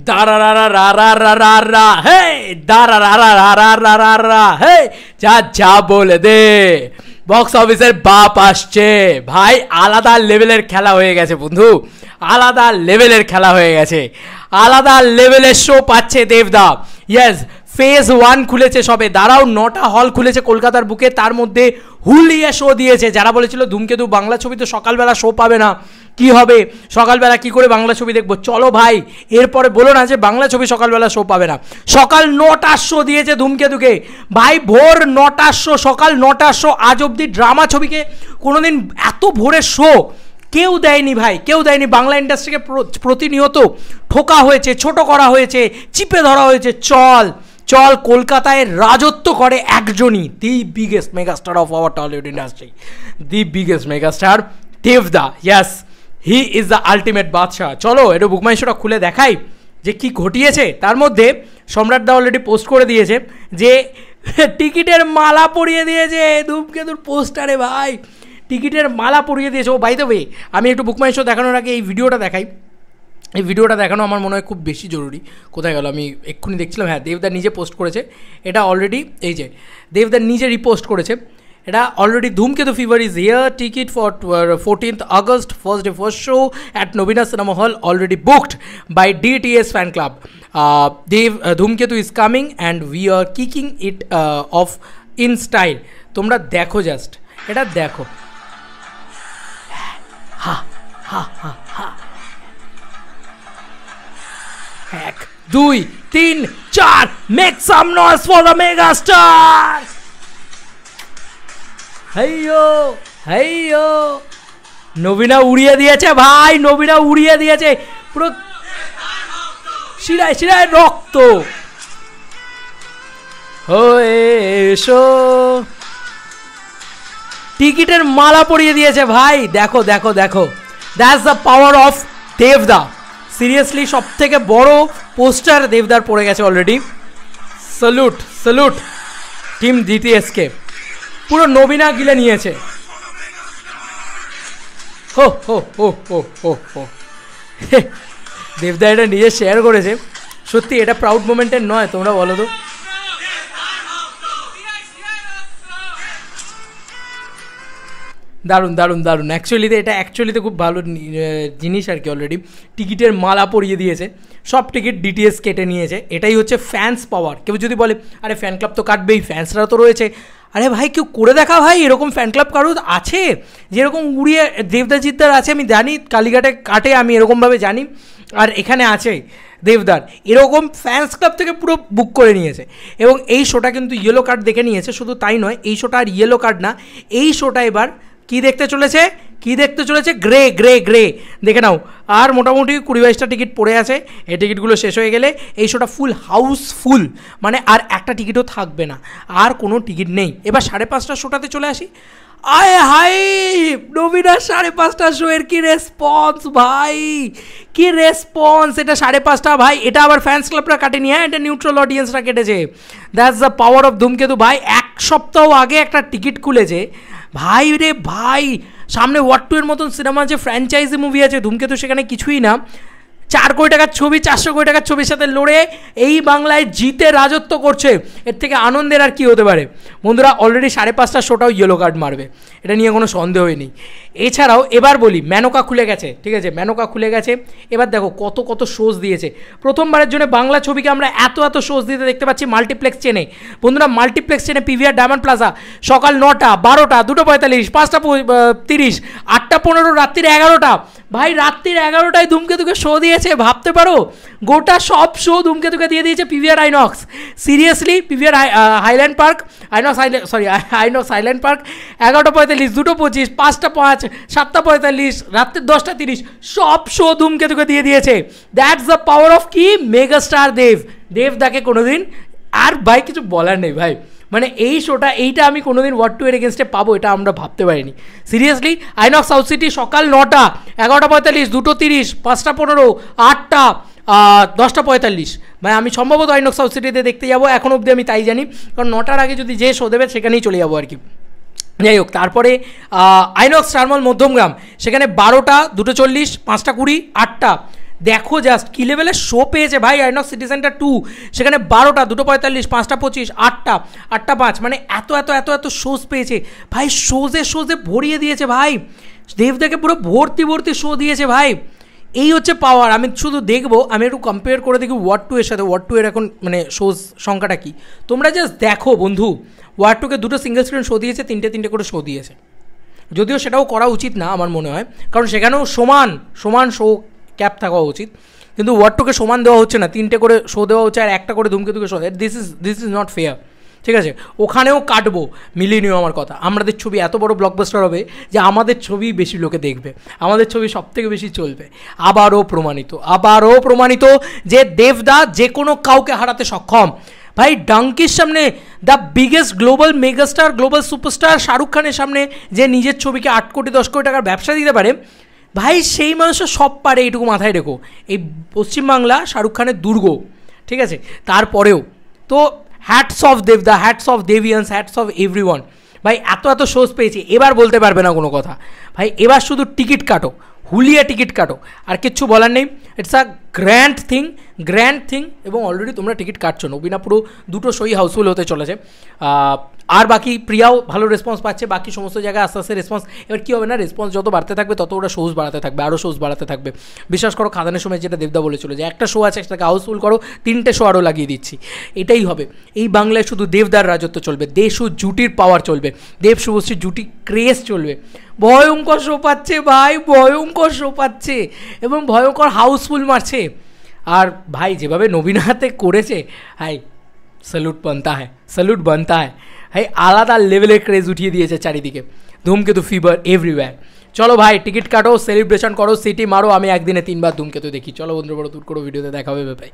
দারারারারারারারা হে দারারারারারারারা হে যা যা বলে দে বক্স অফিসের বাপ আসছে ভাই। আলাদা লেভেলের খেলা হয়ে গেছে বন্ধু, আলাদা লেভেলের খেলা হয়ে গেছে, আলাদা লেভেলের শো পাচ্ছে দেবদা। ইয়েস, ফেজ 1 খুলেছে সবে, দাঁড়াও 9টা হল খুলেছে কলকাতার বুকে, তার মধ্যে হুলিয়ে শো দিয়েছে। যারা বলেছিল ধূমকেতু বাংলা ছবি তো সকালবেলা শো পাবে না, কি হবে সকালবেলা কি করে বাংলা ছবি দেখবো, চলো ভাই এরপরে বলো না যে বাংলা ছবি সকালবেলা শো পাবে না। সকাল 9টার শো দিয়েছে ধূমকেতুকে ভাই, ভোর 9টার শো, সকাল 9টার শো। আজ অবধি ড্রামা ছবিকে কোনোদিন এত ভোরের শো কেউ দেয়নি ভাই, কেউ দেয়নি। বাংলা ইন্ডাস্ট্রিকে প্রতিনিয়ত ঠোকা হয়েছে, ছোট করা হয়েছে, চিপে ধরা হয়েছে। চল চল, কলকাতায় রাজত্ব করে একজনই, দি biggest megastar of our Tollywood industry, the biggest megastar দেবদা। ইয়াস, হি ইজ দ্য আলটিমেট বাদশাহ। চলো একটু বুক মাই শোটা খুলে দেখাই যে কি ঘটিয়েছে। তার মধ্যে সম্রাটদা অলরেডি পোস্ট করে দিয়েছে যে টিকিটের মালা পরিয়ে দিয়েছে ধূমকেতুর পোস্টারে ভাই, টিকিটের মালা পরিয়ে দিয়েছে। ও বাই দ্য ওয়ে, আমি একটু বুক মাই শো দেখানোর আগে এই ভিডিওটা দেখাই। এই ভিডিওটা দেখানো আমার মনে হয় খুব বেশি জরুরি। কোথায় গেল, আমি এক্ষুনি দেখছিলাম, হ্যাঁ দেবদা নিজে পোস্ট করেছে এটা অলরেডি, এই যে দেবদা নিজে রিপোস্ট করেছে এটা অলরেডি। ধূমকেতু fever is here, ticket for 14th August, first day first show at Novena Cinema Hall already booked by DTS fan club. Dhumketu is coming and we are kicking it off in style. তোমরা দেখো, just এটা দেখো, হা হা হা হা, 1 2 3 4, make some noise for the megastar. হেইয়ো হেইয়ো, নবীনা উড়িয়ে দিয়েছে ভাই, নবীনা উড়িয়ে দিয়েছে পুরো শিরায় শিরায় রক্ত হয়ে এসো। টিকিটের মালা পরিয়ে দিয়েছে ভাই, দেখো দেখো দেখো, দ্যাটস দ্য পাওয়ার অফ দেবদা। সিরিয়াসলি সব থেকে বড় পোস্টার দেবদার পড়ে গেছে অলরেডি। স্যালুট স্যালুট টিম ডিটিএসকে, পুরো নবীনা গিলে নিয়েছে। হো হো হো হো হো হো, দেবদা এটা নিজে শেয়ার করেছে, সত্যি এটা প্রাউড মোমেন্টের নয়, তোমরা বলো তো। দারুণ দারুণ দারুণ, অ্যাকচুয়ালিতে খুব ভালো জিনিস আর কি। অলরেডি টিকিটের মালা পরিয়ে দিয়েছে, সব টিকিট ডিটিএস কেটে নিয়েছে। এটাই হচ্ছে ফ্যান্স পাওয়ার। কেউ যদি বলে আরে ফ্যান ক্লাব তো কাটবেই, ফ্যান্সরা তো রয়েছে, আরে ভাই কেউ করে দেখা ভাই, এরকম ফ্যান ক্লাব কারো আছে যেরকম উড়িয়ে দেবদাজিদ্দার আছে, আমি জানি কালীঘাটে কাটে, আমি এরকমভাবে জানি, আর এখানে আছে দেবদার, এরকম ফ্যান্স ক্লাব থেকে পুরো বুক করে নিয়েছে। এবং এই শোটা কিন্তু ইয়েলো কার্ড দেখে নিয়েছে। শুধু তাই নয়, এই শোটা আর ইয়েলো কার্ড না, এই শোটা এবার কি দেখতে চলেছে, কি দেখতে চলেছে, গ্রে গ্রে গ্রে, দেখে নাও। আর মোটামুটি 20-22টা টিকিট পড়ে আছে, এই টিকিটগুলো শেষ হয়ে গেলে এই শোটা ফুল হাউসফুল, মানে আর একটা টিকিটও থাকবে না, আর কোনো টিকিট নেই। এবার 5:30টার শোটাতে চলে আসি। আয় হাই, নবীনার 5:30টার শো এর কি রেসপন্স ভাই, কি রেসপন্স। এটা 5:30টা ভাই, এটা আবার ফ্যান্স ক্লাবরা কাটেনি, হ্যাঁ এটা নিউট্রাল অডিয়েন্সরা কেটেছে। দ্যাটস দ্য পাওয়ার অফ ধূমকেতু ভাই। 1 সপ্তাহ আগে একটা টিকিট খুলেছে ভাই রে ভাই, সামনে ওয়াট 2 এর মতন সিনেমা, যে ফ্র্যাঞ্চাইজি মুভি আছে, ধূমকেতু সেখানে কিছুই না। 4 কোটি টাকার ছবি 400 কোটি টাকার ছবির সাথে লড়ে এই বাংলায় জিতে রাজত্ব করছে, এর থেকে আনন্দের আর কি হতে পারে বন্ধুরা। অলরেডি 5:30টার শোটাও ইয়েলো কার্ড মারবে, এটা নিয়ে কোনো সন্দেহই নেই। এছাড়াও এবার বলি, মেনকা খুলে গেছে, ঠিক আছে, মেনকা খুলে গেছে। এবার দেখো কত কত শোজ দিয়েছে। প্রথমবারের জন্য বাংলা ছবিকে আমরা এত এত শোজ দিতে দেখতে পাচ্ছি মাল্টিপ্লেক্স চেনে বন্ধুরা। মাল্টিপ্লেক্স চেনে পিভিআর ডায়মন্ড প্লাজা সকাল 9টা, 12টা, 2:45, 5:30, 8:15, রাত্রির 11টা ভাই, রাত্রির 11টায় ধূমকেতুকে শো দিয়েছে, ভাবতে পারো। গোটা সব শো ধূমকেতুকে দিয়ে দিয়েছে PVR INOX. Seriously, PVR highland park, INOX highland park 11:45, 2:25, 5:05, 7:45, রাত্রি 10:30, সব শো ধূমকেতুকে দিয়ে দিয়েছে। দ্যাটস দ্য পাওয়ার অফ কি মেগাস্টার দেবদাকে কোনোদিন আর ভাই কিছু বলার নেই ভাই। মানে এই শোটা, এইটা আমি কোনোদিন ওয়াট 2 এর এগেনস্টে পাবো এটা আমরা ভাবতে পারিনি। সিরিয়াসলি, আইনক্স সাউথ সিটি সকাল 9টা, 11:45, 2:30, 5:15, 8টা, 10:45 ভাই, আমি সম্ভবত আইনক্স সাউথ সিটিতে দেখতে যাবো, এখন অবধি আমি তাই জানি, কারণ 9টার আগে যদি যে শো দেবে সেখানেই চলে যাবো আর কি। যাই হোক, তারপরে আইনক্স স্টার মল মধ্যমগ্রাম, সেখানে 12টা, 2:40, 5:20, 8টা, দেখো জাস্ট কী লেভেলের শো পেয়েছে ভাই আইনক্স সিটি সেন্টার 2, সেখানে 12টা, 2:45, 5:25, 8টা, 8:05, মানে এত এত এত এত শোজ পেয়েছে ভাই। শোজে ভরিয়ে দিয়েছে ভাই, দেবদাকে পুরো ভর্তি ভর্তি শো দিয়েছে ভাই। এই হচ্ছে পাওয়ার। আমি শুধু দেখবো, আমি একটু কম্পেয়ার করে দেখি ওয়ার্ড 2 এর সাথে। ওয়ার্ড 2 এর এখন মানে শোজ সংখ্যাটা কী, তোমরা জাস্ট দেখো বন্ধু। ওয়ার্ড 2কে 2টো সিঙ্গেল স্ক্রিন শো দিয়েছে, 3টে করে শো দিয়েছে, যদিও সেটাও করা উচিত না আমার মনে হয়, কারণ সেখানেও সমান শো ক্যাপ থাকা উচিত, কিন্তু ওয়ার্ড 2কে সমান দেওয়া হচ্ছে না, 3টে করে শো দেওয়া হচ্ছে আর একটা করে ধূমকেতুকে শো দেয়। দিস ইজ নট ফেয়ার, ঠিক আছে? ওখানেও কাটবো, মিলিয়ে নিও আমার কথা। আমাদের ছবি এত বড় ব্লকবাস্টার হবে যে আমাদের ছবি বেশি লোকে দেখবে, আমাদের ছবি সবথেকে বেশি চলবে। আবারও প্রমাণিত যে দেবদা যে কোনো কাউকে হারাতে সক্ষম ভাই। ডাঙ্কির সামনে, the biggest global megastar, global superstar Shahrukh খানের সামনে যে নিজের ছবিকে 8 কোটি 10 কোটি টাকার ব্যবসা দিতে পারে ভাই, সেই মানুষটা সব পারে, এইটুকু মাথায় রেখো। এই পশ্চিমবাংলা শাহরুখ খানের দুর্গ, ঠিক আছে? তারপরেও তো হ্যাটস অফ দেবদা, হ্যাটস অফ দেভিয়ান্স, হ্যাটস অফ এভরিওয়ান ভাই। এত শোজ পেয়েছি, এবার বলতে পারবে না কোনো কথা ভাই। এবার শুধু টিকিট কাটো, হুলিয়া টিকিট কাটো, আর কিচ্ছু বলার নেই। It's a grand thing. এবং অলরেডি তোমরা টিকিট কাটছো, নবীনা পুরো 2টো শোই হাউসফুল হতে চলেছে। আর বাকি প্রিয়াও ভালো রেসপন্স পাচ্ছে, বাকি সমস্ত জায়গায় আস্তে আস্তে রেসপন্স। এবার কী হবে না, রেসপন্স যত বাড়তে থাকবে তত ওরা শোজ বাড়াতে থাকবে, আরও শোজ বাড়াতে থাকবে। বিশ্বাস করো, খাদানের সময় যেটা দেবদা বলেছিল যে একটা শো আছে সেটাকে হাউসফুল করো, 3টে শো আরও লাগিয়ে দিচ্ছি। এটাই হবে। এই বাংলায় শুধু দেবদার রাজত্ব চলবে, দেশু জুটির পাওয়ার চলবে, দেব শুভশ্রীর জুটি ক্রেজ চলবে। ভয়ঙ্কর শো পাচ্ছে ভাই, ভয়ঙ্কর শো পাচ্ছে এবং ভয়ঙ্কর হাউসফুল মারছে। আর ভাই যেভাবে নবীনাতে করেছে, হাই স্যালুট বানতা হ্যায় ভাই। আলাদা লেভেলের ক্রেজ উঠিয়ে দিয়েছে চারিদিকে, ধূমকেতু ফিভার এভরিওয়্যার। চলো ভাই টিকিট কাটো, সেলিব্রেশন করো, সিটি মারো। আমি একদিনে 3বার ধূমকেতু দেখি। চলো বন্ধুরা, বড় দূর করো, ভিডিওতে দেখা হবে ভাই।